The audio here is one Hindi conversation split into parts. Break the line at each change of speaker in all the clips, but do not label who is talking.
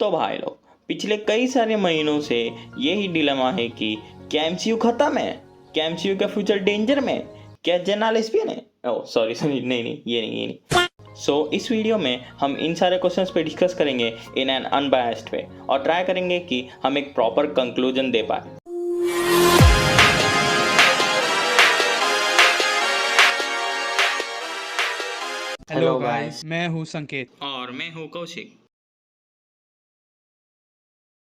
तो भाई लोग पिछले कई सारे महीनों से यही डिलेमा है कि क्या एमसीयू खत्म है, क्या एमसीयू का फ्यूचर डेंजर में, क्या जेना लेस्बियन है। ओह सॉरी सॉरी, नहीं ये नहीं। इस वीडियो में हम इन सारे क्वेश्चंस पे डिस्कस करेंगे इन एन अनबायस्ड वे और ट्राई करेंगे कि हम एक प्रॉपर कंक्लूजन दे पाए।
हेलो गाइस, मैं हूँ संकेत
और मैं हूँ कौशिक।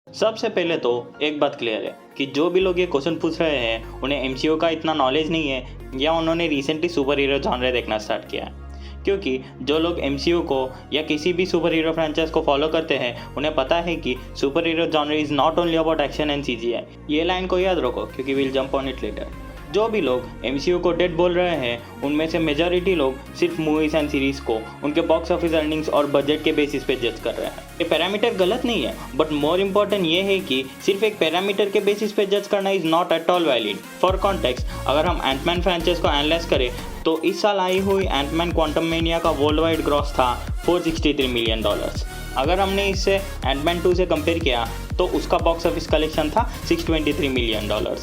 सबसे पहले तो एक बात क्लियर है कि जो भी लोग ये क्वेश्चन पूछ रहे हैं उन्हें एमसीयू का इतना नॉलेज नहीं है या उन्होंने रिसेंटली सुपर हीरो जॉनर देखना स्टार्ट किया है। क्योंकि जो लोग एमसीयू को या किसी भी सुपर हीरो फ्रेंचाइज को फॉलो करते हैं उन्हें पता है कि super hero genre is not only about action and CGI. ये लाइन को याद रखो क्योंकि will jump on it later. जो भी लोग एमसीयू को डेड बोल रहे हैं उनमें से मेजॉरिटी लोग सिर्फ मूवीज एंड सीरीज को उनके बॉक्स ऑफिस अर्निंग्स और बजट के बेसिस पे जज कर रहे हैं। ये पैरामीटर गलत नहीं है, बट मोर इम्पोर्टेंट ये है कि सिर्फ एक पैरामीटर के बेसिस पे जज करना is not at all valid. For context, अगर हम एंटमैन फ्रेंचाइज को एनालाइज करें तो इस साल आई हुई एंटमैन क्वांटममेनिया का वर्ल्ड वाइड ग्रॉस था $463 मिलियन। अगर हमने इससे एंटमैन 2 से कंपेयर किया तो उसका बॉक्स ऑफिस कलेक्शन था $623 मिलियन।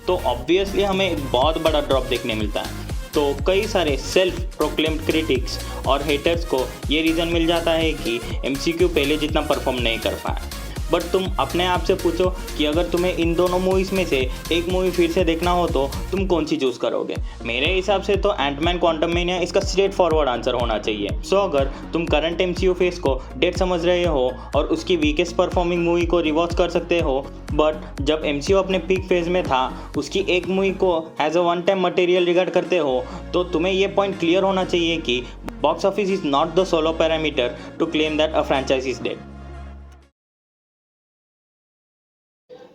तो ऑब्वियसली हमें एक बहुत बड़ा ड्रॉप देखने मिलता है। तो कई सारे सेल्फ प्रोक्लेम्ड क्रिटिक्स और हेटर्स को ये रीज़न मिल जाता है कि एमसीयू पहले जितना परफॉर्म नहीं कर पाया। बट तुम अपने आप से पूछो कि अगर तुम्हें इन दोनों मूवीज़ में से एक मूवी फिर से देखना हो तो तुम कौन सी चूज़ करोगे? मेरे हिसाब से तो एंटमैन क्वांटममेनिया इसका स्ट्रेट फॉरवर्ड आंसर होना चाहिए। अगर तुम करंट एमसीयू फेस को डेट समझ रहे हो और उसकी वीकेस्ट परफॉर्मिंग मूवी को रिवॉच कर सकते हो, बट जब एमसीयू अपने पीक फेज में था उसकी एक मूवी को as a one time material regard करते हो, तो तुम्हें ये पॉइंट क्लियर होना चाहिए कि box office is not the solo parameter to claim that a franchise is dead.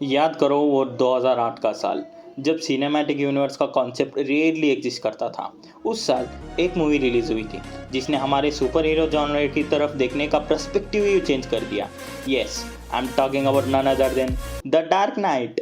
याद करो वो 2008 का साल जब सिनेमैटिक यूनिवर्स का कॉन्सेप्ट रियली एग्जिस्ट करता था। उस साल एक मूवी रिलीज हुई थी जिसने हमारे सुपर हीरो जॉनर की तरफ देखने का पर्सपेक्टिव ही चेंज कर दिया। Yes, I am talking about none other than the dark knight.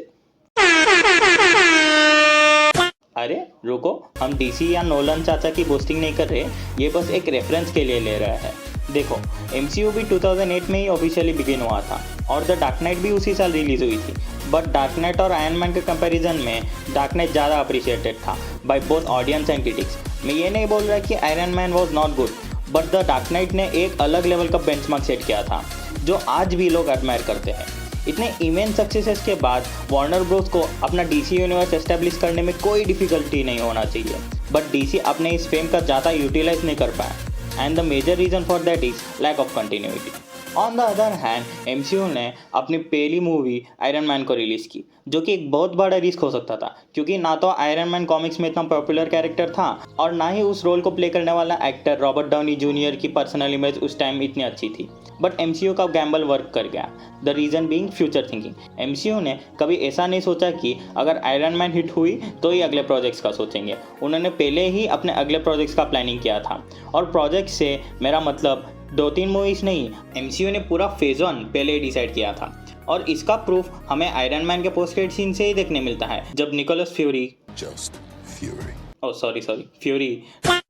अरे रुको, हम डीसी या नोलन चाचा की बोस्टिंग नहीं कर रहे, ये बस एक रेफरेंस के लिए ले रहा है। देखो, एमसीयू भी 2008 में ही ऑफिशियली बिगिन हुआ था और द डार्क नाइट भी उसी साल रिलीज हुई थी। बट डार्क नाइट और आयरन मैन के कंपैरिजन में डार्क नाइट ज़्यादा अप्रिशिएटेड था by both audience and critics. मैं ये नहीं बोल रहा कि iron man was not good, but the dark night ने एक अलग लेवल का बेंचमार्क सेट किया था जो आज भी लोग एडमायर करते हैं। इतने इमेंस सक्सेसेस के बाद वार्नर ब्रोस को अपना डीसी यूनिवर्स एस्टेब्लिश करने में कोई डिफिकल्टी नहीं होना चाहिए, बट डीसी अपने इस फेम का ज़्यादा यूटिलाइज नहीं कर पाया, and the major reason for that is lack of continuity. On the other hand MCU ने अपनी पहली मूवी आयरन मैन को रिलीज़ की, जो कि एक बहुत बड़ा रिस्क हो सकता था क्योंकि ना तो आयरन मैन कॉमिक्स में इतना पॉपुलर कैरेक्टर था और ना ही उस रोल को प्ले करने वाला एक्टर रॉबर्ट डाउनी जूनियर की पर्सनल इमेज उस टाइम इतनी अच्छी थी। बट एमसीयू का गैम्बल वर्क कर गया, the reason being future thinking. MCU ने कभी ऐसा नहीं सोचा कि अगर आयरन मैन हिट हुई तो ही अगले प्रोजेक्ट्स का सोचेंगे। उन्होंने पहले ही अपने अगले प्रोजेक्ट्स का प्लानिंग किया था, और प्रोजेक्ट से मेरा मतलब 2-3 मूवीज नहीं, एमसीयू ने पूरा फेज 1 पहले ही डिसाइड किया था। और इसका प्रूफ हमें आयरन मैन के पोस्ट क्रेडिट सीन से ही देखने मिलता है जब निकोलस फ्यूरी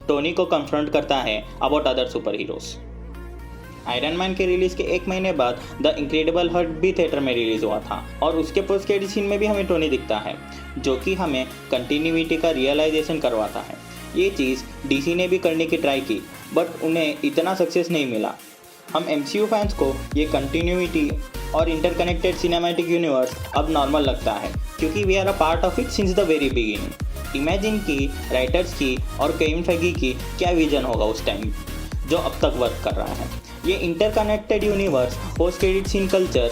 टोनी को कन्फ्रंट करता है about other super heroes. Iron man के रिलीज के 1 महीने बाद द इनक्रेडिबल हल्क भी थिएटर में रिलीज हुआ था और उसके पोस्ट क्रेडिट सीन में भी हमें टोनी दिखता है, जो कि हमें कंटिन्यूटी का रियलाइजेशन करवाता है। ये चीज़ डीसी ने भी करने की ट्राई की, बट उन्हें इतना सक्सेस नहीं मिला। हम एमसीयू फैंस को ये कंटिन्यूटी और इंटरकनेक्टेड सिनेमैटिक यूनिवर्स अब नॉर्मल लगता है क्योंकि we are a part of it since the very beginning. Imagine की राइटर्स की और केविन फेगी की क्या विजन होगा उस टाइम जो अब तक वर्क कर रहा है। ये interconnected universe, post credit scene culture,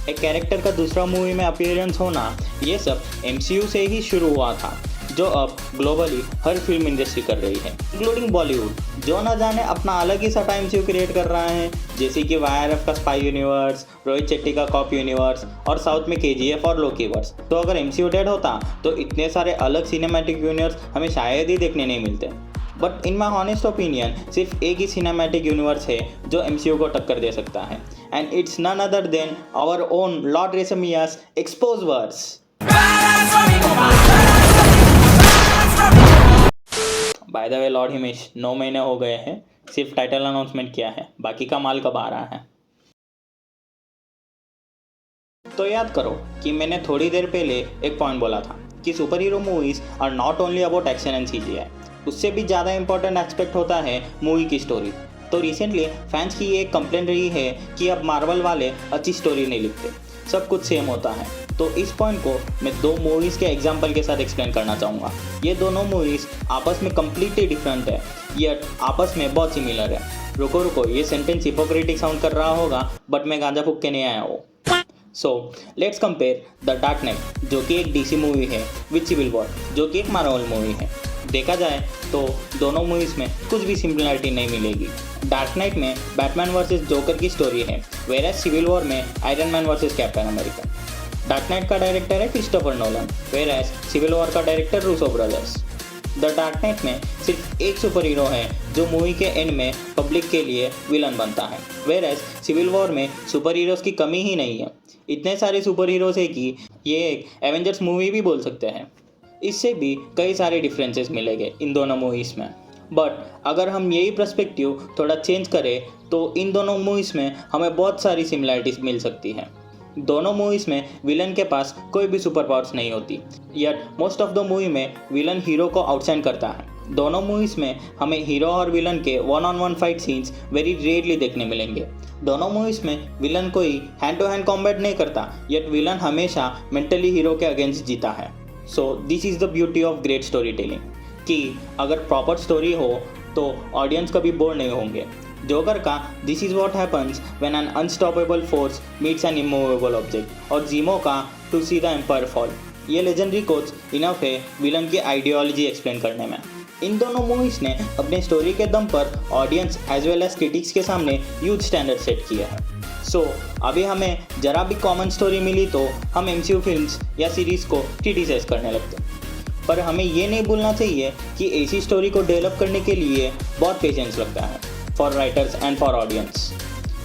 एक कैरेक्टर का दूसरा मूवी में अपीयरेंस होना, ये सब एमसीयू से ही शुरू हुआ था जो अब ग्लोबली हर फिल्म इंडस्ट्री कर रही है, इंक्लूडिंग बॉलीवुड, जो न जाने अपना अलग ही सा एमसीयू क्रिएट कर रहा है, जैसे कि वाईआरएफ का स्पाई यूनिवर्स, रोहित शेट्टी का कॉप यूनिवर्स और साउथ में केजीएफ और लोकीवर्स। तो अगर एमसीयू डेड होता तो इतने सारे अलग सिनेमैटिक यूनिवर्स हमें शायद ही देखने नहीं मिलते। But in my honest opinion सिर्फ एक ही सिनेमैटिक यूनिवर्स है जो एमसीयू को टक्कर दे सकता है, and it's none other than our own lord Reshammiya's एक्सपोजवर्स। By the way lord Himesh 9 महीने हो गए हैं, सिर्फ टाइटल अनाउंसमेंट किया है, बाकी का माल कब आ रहा है? तो याद करो कि मैंने थोड़ी देर पहले एक पॉइंट बोला था कि super hero movies are not only about action and CGI, उससे भी ज़्यादा इंपॉर्टेंट एस्पेक्ट होता है मूवी की स्टोरी। तो रिसेंटली फैंस की ये एक कंप्लेंट रही है कि अब मार्वल वाले अच्छी स्टोरी नहीं लिखते, सब कुछ सेम होता है। तो इस पॉइंट को मैं 2 मूवीज़ के एग्जाम्पल के साथ एक्सप्लेन करना चाहूँगा। ये दोनों मूवीज़ आपस में कम्प्लीटली डिफरेंट है, यट आपस में बहुत सिमिलर है। रुको ये सेंटेंस हिपोक्रेटिक साउंड कर रहा होगा, बट मैं गांजा फूक के नहीं आया हूँ। So let's compare the dark night, जो कि एक DC मूवी है, विद सिविल वॉर, जो कि एक मार्वल मूवी है। देखा जाए तो दोनों मूवीज़ में कुछ भी सिमिलरिटी नहीं मिलेगी। डार्क नाइट में बैटमैन वर्सेस जोकर की स्टोरी है, वेरएज सिविल वॉर में Iron Man versus Captain America. Dark Knight का डायरेक्टर है Christopher Nolan, whereas Civil War का director Russo Brothers. The dark Knight में सिर्फ एक सुपर हीरो है जो मूवी के एंड में पब्लिक के लिए विलन बनता है, वेरएज सिविल वॉर में सुपर हीरोज़ की कमी ही नहीं है। इतने सारे सुपर हीरोज़ है कि ये एक एवेंजर्स मूवी भी बोल सकते हैं। इससे भी कई सारे डिफरेंसेस मिलेंगे इन दोनों मूवीज़ में। बट अगर हम यही पर्सपेक्टिव थोड़ा चेंज करें तो इन दोनों मूवीज़ में हमें बहुत सारी सिमिलरिटीज़ मिल सकती हैं। दोनों मूवीज़ में विलन के पास कोई भी सुपर पावर्स नहीं होती, yet most of the movie में विलन हीरो को आउटशाइन करता है। दोनों मूवीज़ में हमें हीरो और विलन के 1-on-1 fight scenes very rarely देखने मिलेंगे। दोनों मूवीज़ में विलन कोई हैंड टू हैंड कॉम्बैट नहीं करता, यट विलन हमेशा मेंटली हीरो के अगेंस्ट जीता है। So this is the beauty of great story telling, कि अगर प्रॉपर स्टोरी हो तो ऑडियंस कभी बोर नहीं होंगे। जोकर का this is what happens when an unstoppable force meets an immovable object, और जीमो का to see the empire fall. ये लेजेंडरी कोट्स इनफ है विलन की आइडियोलॉजी एक्सप्लेन करने में। इन दोनों मूवीज़ ने अपने स्टोरी के दम पर audience as well as critics के सामने ह्यूज स्टैंडर्ड सेट किया है। सो अभी हमें जरा भी कॉमन स्टोरी मिली तो हम MCU फिल्म्स या सीरीज़ को क्रिटिसाइज करने लगते हैं। पर हमें ये नहीं भूलना चाहिए कि ऐसी स्टोरी को डेवलप करने के लिए बहुत पेशेंस लगता है, for writers and for audience.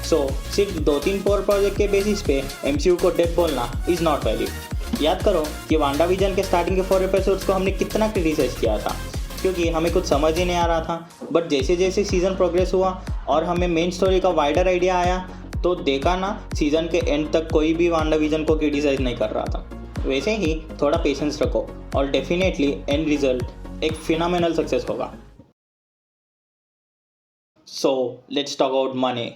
So सिर्फ 2-3 पोर प्रोजेक्ट के बेसिस पे MCU को डेथ बोलना इज़ नॉट वैलिड। याद करो कि वांडाविजन के स्टार्टिंग के 4 एपिसोड्स को हमने कितना क्रिटिसाइज किया था, क्योंकि हमें कुछ समझ ही नहीं आ रहा था। बट जैसे जैसे सीज़न प्रोग्रेस हुआ और हमें मेन स्टोरी का वाइडर आइडिया आया, तो देखा ना सीज़न के एंड तक कोई भी वांडाविजन को क्रिटिसाइज नहीं कर रहा था। वैसे ही थोड़ा पेशेंस रखो और डेफिनेटली एंड रिजल्ट एक फिनोमिनल सक्सेस होगा। So let's talk about money.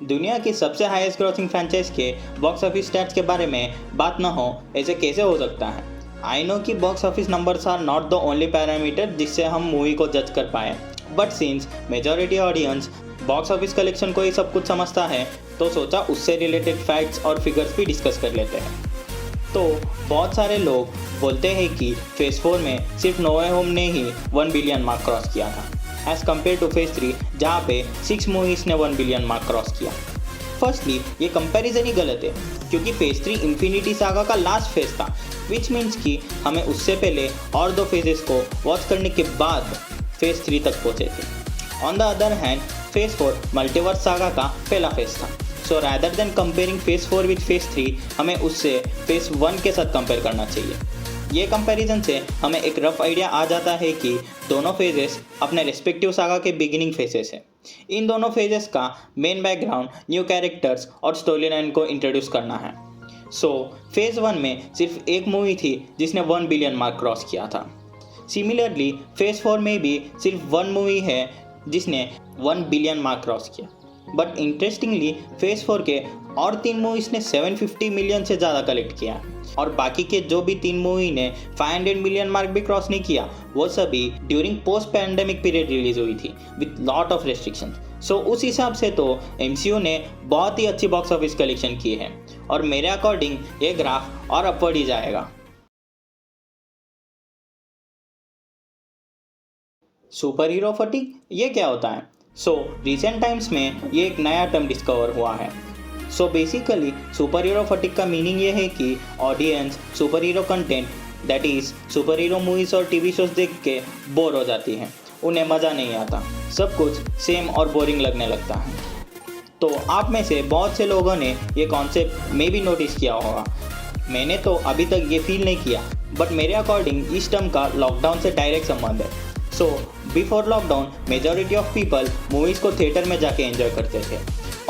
दुनिया की सबसे हाईएस्ट ग्रोसिंग फ्रेंचाइज के बॉक्स ऑफिस स्टैट्स के बारे में बात ना हो, ऐसे कैसे हो सकता है? आई नो कि box office numbers are not the only parameter जिससे हम मूवी को जज कर पाए, but since majority audience box office collection को ही सब कुछ समझता है, तो सोचा उससे रिलेटेड फैक्ट्स और फिगर्स भी डिस्कस कर लेते हैं। तो बहुत सारे लोग बोलते हैं कि फेज़ 4 में सिर्फ नो वे होम ने ही 1 बिलियन मार्क क्रॉस किया था, एज़ कम्पेयर टू फेज़ 3 जहाँ पे 6 मूवीज़ ने 1 बिलियन मार्क क्रॉस किया। फर्स्टली ये कंपैरिजन ही गलत है, क्योंकि फेज़ 3 इन्फिनिटी सागा का लास्ट फेज़ था, विच मीन्स कि हमें उससे पहले और 2 फेजेस को वॉच करने के बाद फेज़ 3 तक पहुँचे थे। On the other hand phase 4 multiverse saga का पहला फेज़ था। So rather than comparing phase 4 with phase 3, हमें उससे फेज़ 1 के साथ कंपेयर करना चाहिए। ये कंपैरिजन से हमें एक रफ आइडिया आ जाता है कि दोनों फेजेस अपने रिस्पेक्टिव सागा के बिगिनिंग फेजेस हैं। इन दोनों फेजेस का मेन बैकग्राउंड, न्यू कैरेक्टर्स और स्टोरी लाइन को इंट्रोड्यूस करना है। सो फेज़ 1 में सिर्फ एक मूवी थी जिसने 1 बिलियन मार्क क्रॉस किया था। सिमिलरली फेज़ 4 में भी सिर्फ 1 मूवी है जिसने 1 बिलियन मार्क क्रॉस किया। बट इंटरेस्टिंगली फेज़ 4 के और 3 मूवीज़ ने 750 मिलियन से ज़्यादा कलेक्ट किया, और बाकी के जो भी 3 मूवी ने 500 मिलियन मार्क भी क्रॉस नहीं किया, वो सभी during post pandemic period release हुई थी विथ लॉट ऑफ रेस्ट्रिक्शन। सो उस हिसाब से तो MCU ने बहुत ही अच्छी बॉक्स ऑफिस कलेक्शन की है, और मेरे अकॉर्डिंग ये ग्राफ और अपवर्ड ही जाएगा। सुपर हीरो फटीग ये क्या होता है? सो रिसेंट टाइम्स में ये एक नया टर्म डिस्कवर हुआ है। So basically super hero fatigue का मीनिंग ये है कि audience super hero content, that is super hero movies और TV शोज़ देख के बोर हो जाती हैं, उन्हें मज़ा नहीं आता, सब कुछ सेम और बोरिंग लगने लगता है। तो आप में से बहुत से लोगों ने ये कॉन्सेप्ट में भी नोटिस किया होगा। मैंने तो अभी तक ये फील नहीं किया, बट मेरे अकॉर्डिंग इस टर्म का लॉकडाउन से डायरेक्ट संबंध है। So before lockdown majority of people movies को थिएटर में जाके एंजॉय करते थे,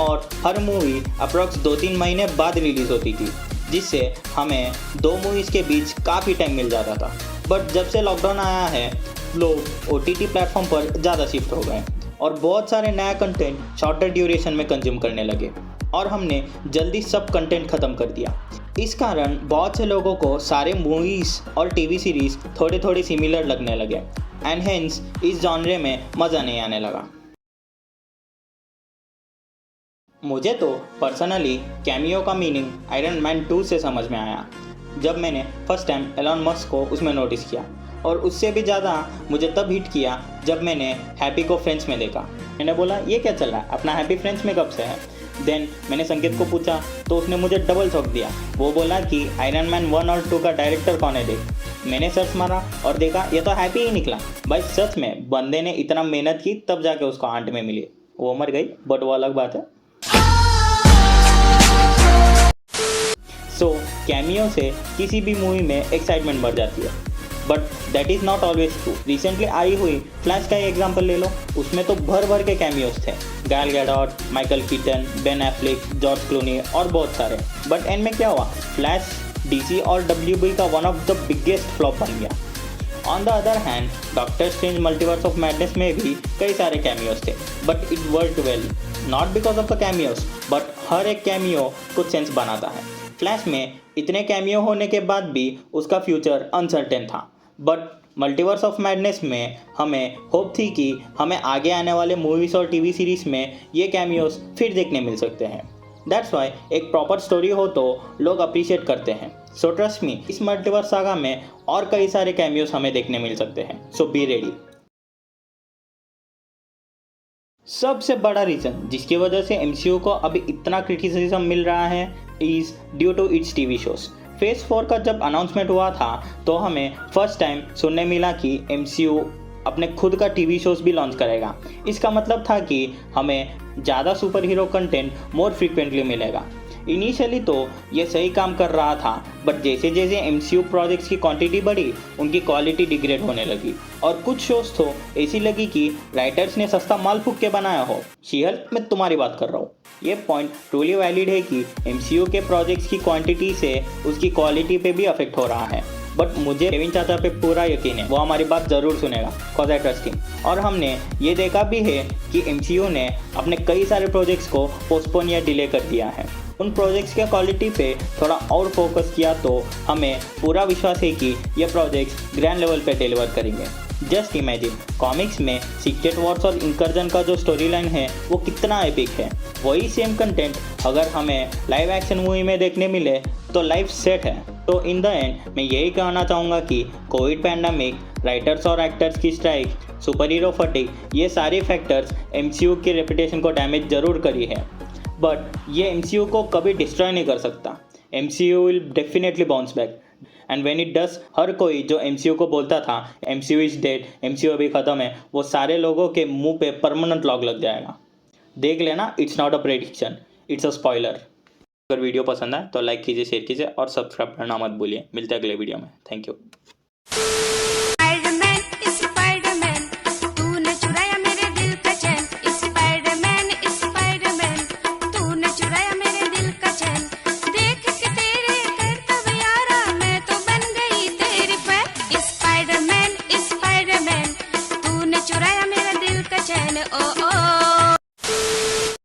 और हर मूवी अप्रॉक्स 2-3 महीने बाद रिलीज़ होती थी, जिससे हमें 2 मूवीज़ के बीच काफ़ी टाइम मिल जाता था। बट जब से लॉकडाउन आया है, लोग OTT प्लेटफॉर्म पर ज़्यादा शिफ्ट हो गए और बहुत सारे नया कंटेंट शॉर्टर ड्यूरेशन में कंज्यूम करने लगे और हमने जल्दी सब कंटेंट ख़त्म कर दिया। इस कारण बहुत से लोगों को सारे मूवीज़ और टीवी सीरीज़ थोड़े थोड़े सिमिलर लगने लगे एंड हेंस इस जॉनरे में मज़ा नहीं आने लगा। मुझे तो पर्सनली कैमियो का मीनिंग आयरन मैन 2 से समझ में आया, जब मैंने फर्स्ट टाइम एलन मस्क को उसमें नोटिस किया, और उससे भी ज़्यादा मुझे तब हिट किया जब मैंने हैप्पी को फ्रेंड्स में देखा। मैंने बोला ये क्या चल रहा है, अपना हैप्पी फ्रेंड्स में कब से है। देन मैंने संकेत को पूछा तो उसने मुझे डबल शॉक दिया। वो बोला कि आयरन मैन 1 और 2 का डायरेक्टर कौन है देख। मैंने सर्च मारा और देखा ये तो हैप्पी ही निकला। भाई सच में बंदे ने इतना मेहनत की तब जाके उसको आंट में मिली। वो मर गई बट वो अलग बात है। सो कैमियो से किसी भी मूवी में एक्साइटमेंट बढ़ जाती है, but that is not always true. Recently आई हुई फ्लैश का ही एग्जाम्पल ले लो, उसमें तो भर भर के कैमियोज थे। Gal Gadot, Michael Keaton, Ben Affleck, George Clooney और बहुत सारे। बट एंड में क्या हुआ, फ्लैश DC और WB का one of the biggest flop बन गया। On the other hand Doctor Strange Multiverse of Madness में भी कई सारे कैमियोज थे, but it worked well, not because of the cameos, but हर एक कैमियो कुछ सेंस बनाता है। फ्लैश में इतने कैमियो होने के बाद भी उसका फ्यूचर अनसर्टेन था, बट मल्टीवर्स ऑफ मैडनेस में हमें होप थी कि हमें आगे आने वाले मूवीज़ और टीवी सीरीज़ में ये कैमियोज फिर देखने मिल सकते हैं। दैट्स वाई एक प्रॉपर स्टोरी हो तो लोग अप्रिशिएट करते हैं। सो ट्रस्ट मी, इस मल्टीवर्स सागा में और कई सारे कैमियोज हमें देखने मिल सकते हैं। सो बी रेडी। सबसे बड़ा रीज़न जिसकी वजह से MCU को अभी इतना क्रिटिसिज्म मिल रहा है is due to its TV shows. Phase 4 का जब अनाउंसमेंट हुआ था तो हमें फर्स्ट टाइम सुनने मिला कि MCU अपने खुद का टीवी शोज़ भी लॉन्च करेगा। इसका मतलब था कि हमें ज़्यादा super hero content more frequently मिलेगा। इनिशियली तो ये सही काम कर रहा था, बट जैसे जैसे MCU प्रोजेक्ट्स की क्वांटिटी बढ़ी उनकी क्वालिटी डिग्रेड होने लगी और कुछ शोज़ तो ऐसी लगी कि राइटर्स ने सस्ता माल फूक के बनाया हो। शी-हल्क में तुम्हारी बात कर रहा हूँ। ये पॉइंट ट्रूली वैलिड है कि MCU के प्रोजेक्ट्स की क्वांटिटी से उसकी क्वालिटी पे भी अफेक्ट हो रहा है, बट मुझे केविन चाचा पे पूरा यकीन है, वो हमारी बात ज़रूर सुनेगा, कॉज आई ट्रस्ट हिम। और हमने ये देखा भी है कि MCU ने अपने कई सारे प्रोजेक्ट्स को पोस्टपोन या डिले कर दिया है। उन प्रोजेक्ट्स के क्वालिटी पे थोड़ा और फोकस किया तो हमें पूरा विश्वास है कि ये प्रोजेक्ट्स ग्रैंड लेवल पे डिलीवर करेंगे। जस्ट इमेजिन, कॉमिक्स में सीक्रेट वॉर्स और इंकर्जन का जो स्टोरी लाइन है वो कितना एपिक है। वही सेम कंटेंट अगर हमें लाइव एक्शन मूवी में देखने मिले तो लाइफ सेट है। तो इन द एंड मैं यही कहना चाहूँगा कि कोविड पैंडमिक, राइटर्स और एक्टर्स की स्ट्राइक, सुपर हीरो फटीग, ये सारे फैक्टर्स MCU की रेपुटेशन को डैमेज ज़रूर करी है, बट ये MCU को कभी डिस्ट्रॉय नहीं कर सकता। MCU will definitely bounce back and when it does, हर कोई जो MCU को बोलता था MCU इज डेड, MCU अभी ख़त्म है, वो सारे लोगों के मुंह पे परमानेंट लॉक लग जाएगा। देख लेना, it's not a prediction, it's a spoiler. अगर वीडियो पसंद आए तो लाइक कीजिए, शेयर कीजिए और सब्सक्राइब करना मत भूलिए। मिलते हैं अगले वीडियो में। Thank you.